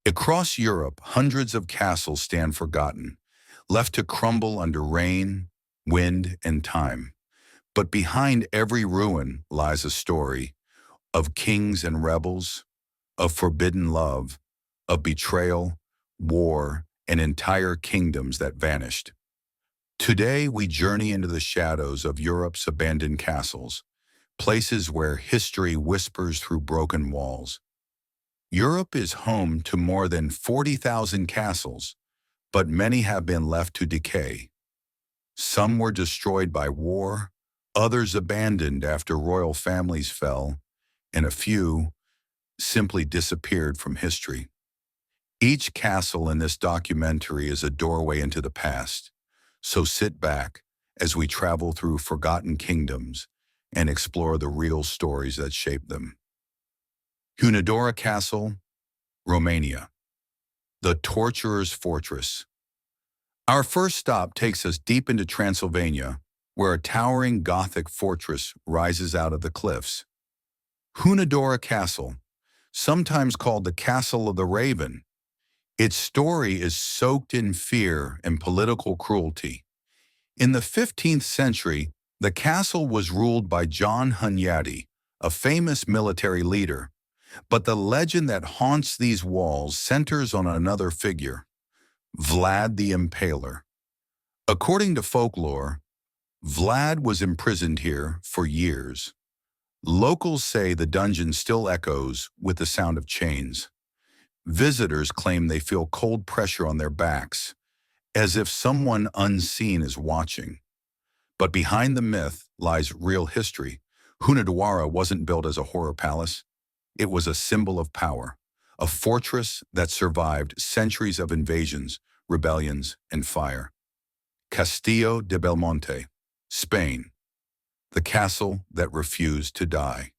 Across Europe, hundreds of castles stand forgotten, left to crumble under rain, wind, and time. But behind every ruin lies a story of kings and rebels, of forbidden love, of betrayal, war, and entire kingdoms that vanished. Today, we journey into the shadows of Europe's abandoned castles, places where history whispers through broken walls. Europe is home to more than 40,000 castles, but many have been left to decay. Some were destroyed by war, others abandoned after royal families fell, and a few simply disappeared from history. Each castle in this documentary is a doorway into the past, so sit back as we travel through forgotten kingdoms and explore the real stories that shaped them. Hunedoara Castle, Romania. The Torturer's Fortress. Our first stop takes us deep into Transylvania, where a towering Gothic fortress rises out of the cliffs. Hunedoara Castle, sometimes called the Castle of the Raven. Its story is soaked in fear and political cruelty. In the 15th century, the castle was ruled by John Hunyadi, a famous military leader. But the legend that haunts these walls centers on another figure, Vlad the Impaler. According to folklore, Vlad was imprisoned here for years. Locals say the dungeon still echoes with the sound of chains. Visitors claim they feel cold pressure on their backs, as if someone unseen is watching. But behind the myth lies real history. Hunedoara wasn't built as a horror palace. It was a symbol of power, a fortress that survived centuries of invasions, rebellions, and fire. Castillo de Belmonte, Spain, the castle that refused to die.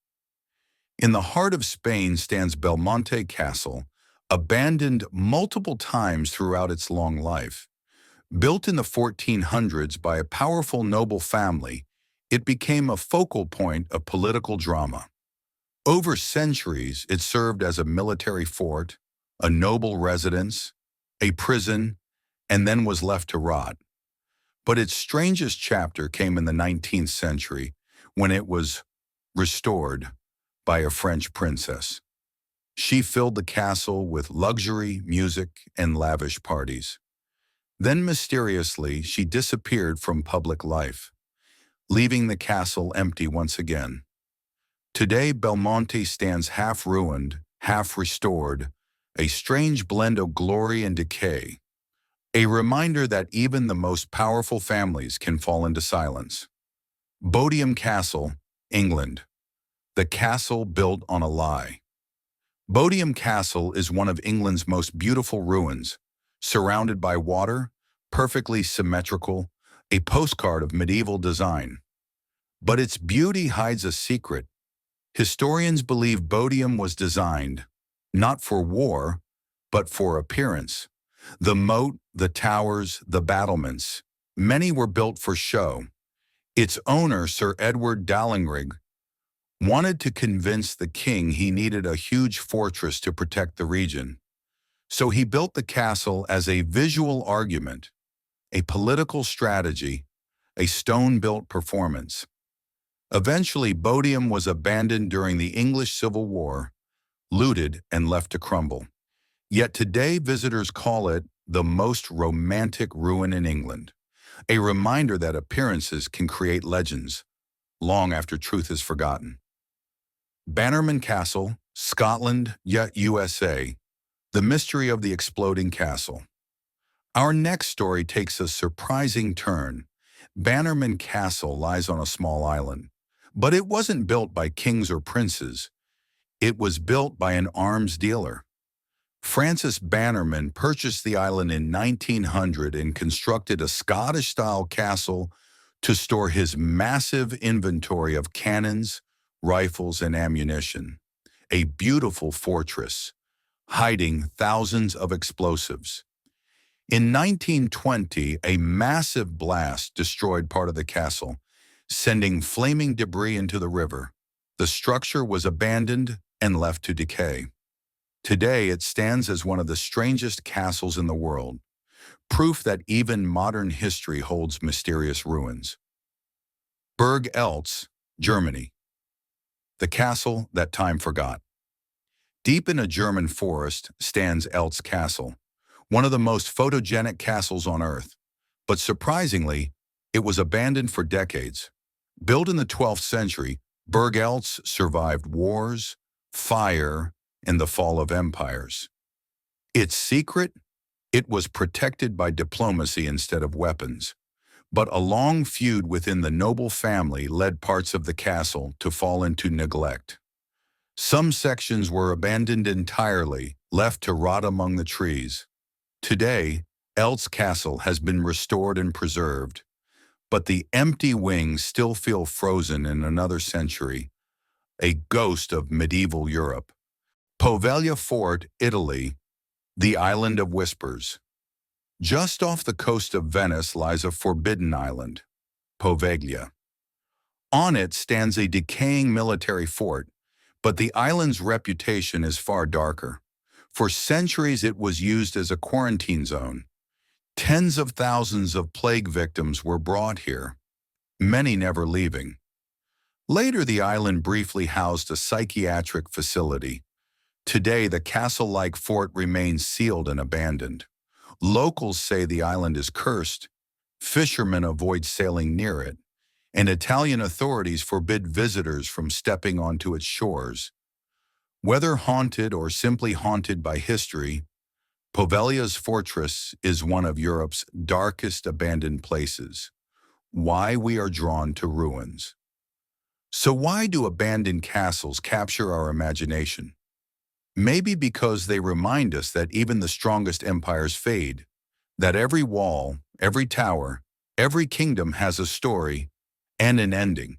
In the heart of Spain stands Belmonte Castle, abandoned multiple times throughout its long life. Built in the 1400s by a powerful noble family, it became a focal point of political drama. Over centuries, it served as a military fort, a noble residence, a prison, and then was left to rot. But its strangest chapter came in the 19th century, when it was restored by a French princess. She filled the castle with luxury, music, and lavish parties. Then mysteriously, she disappeared from public life, leaving the castle empty once again. Today, Belmonte stands half ruined, half restored, a strange blend of glory and decay, a reminder that even the most powerful families can fall into silence. Bodiam Castle, England. The castle built on a lie. Bodiam Castle is one of England's most beautiful ruins, surrounded by water, perfectly symmetrical, a postcard of medieval design. But its beauty hides a secret. Historians believe Bodiam was designed, not for war, but for appearance. The moat, the towers, the battlements, many were built for show. Its owner, Sir Edward Dallingrig, wanted to convince the king he needed a huge fortress to protect the region. So he built the castle as a visual argument, a political strategy, a stone-built performance. Eventually, Bodiam was abandoned during the English Civil War, looted and left to crumble. Yet today, visitors call it the most romantic ruin in England, a reminder that appearances can create legends long after truth is forgotten. Bannerman Castle, Scotland, yet USA, the mystery of the exploding castle. Our next story takes a surprising turn. Bannerman Castle lies on a small island, but it wasn't built by kings or princes. It was built by an arms dealer. Francis Bannerman purchased the island in 1900 and constructed a Scottish-style castle to store his massive inventory of cannons, rifles, and ammunition. A beautiful fortress, hiding thousands of explosives. In 1920, a massive blast destroyed part of the castle, sending flaming debris into the river. The structure was abandoned and left to decay. Today, it stands as one of the strangest castles in the world, proof that even modern history holds mysterious ruins. Burg Eltz, Germany, the castle that time forgot. Deep in a German forest stands Eltz Castle, one of the most photogenic castles on Earth. But surprisingly, it was abandoned for decades. Built in the 12th century, Burg Eltz survived wars, fire, and the fall of empires. Its secret? It was protected by diplomacy instead of weapons. But a long feud within the noble family led parts of the castle to fall into neglect. Some sections were abandoned entirely, left to rot among the trees. Today, Eltz Castle has been restored and preserved, but the empty wings still feel frozen in another century, a ghost of medieval Europe. Poveglia Fort, Italy, the Island of Whispers. Just off the coast of Venice lies a forbidden island, Poveglia. On it stands a decaying military fort, but the island's reputation is far darker. For centuries it was used as a quarantine zone. Tens of thousands of plague victims were brought here, many never leaving. Later the island briefly housed a psychiatric facility. Today the castle-like fort remains sealed and abandoned. Locals say the island is cursed, fishermen avoid sailing near it, and Italian authorities forbid visitors from stepping onto its shores. Whether haunted or simply haunted by history, Poveglia's fortress is one of Europe's darkest abandoned places. Why we are drawn to ruins. So why do abandoned castles capture our imagination? Maybe because they remind us that even the strongest empires fade, that every wall, every tower, every kingdom has a story and an ending.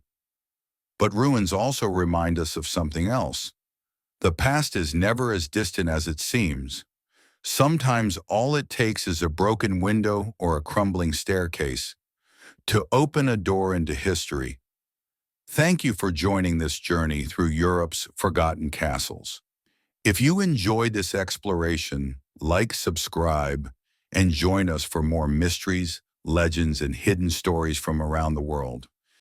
But ruins also remind us of something else. The past is never as distant as it seems. Sometimes all it takes is a broken window or a crumbling staircase to open a door into history. Thank you for joining this journey through Europe's forgotten castles. If you enjoyed this exploration, like, subscribe, and join us for more mysteries, legends, and hidden stories from around the world.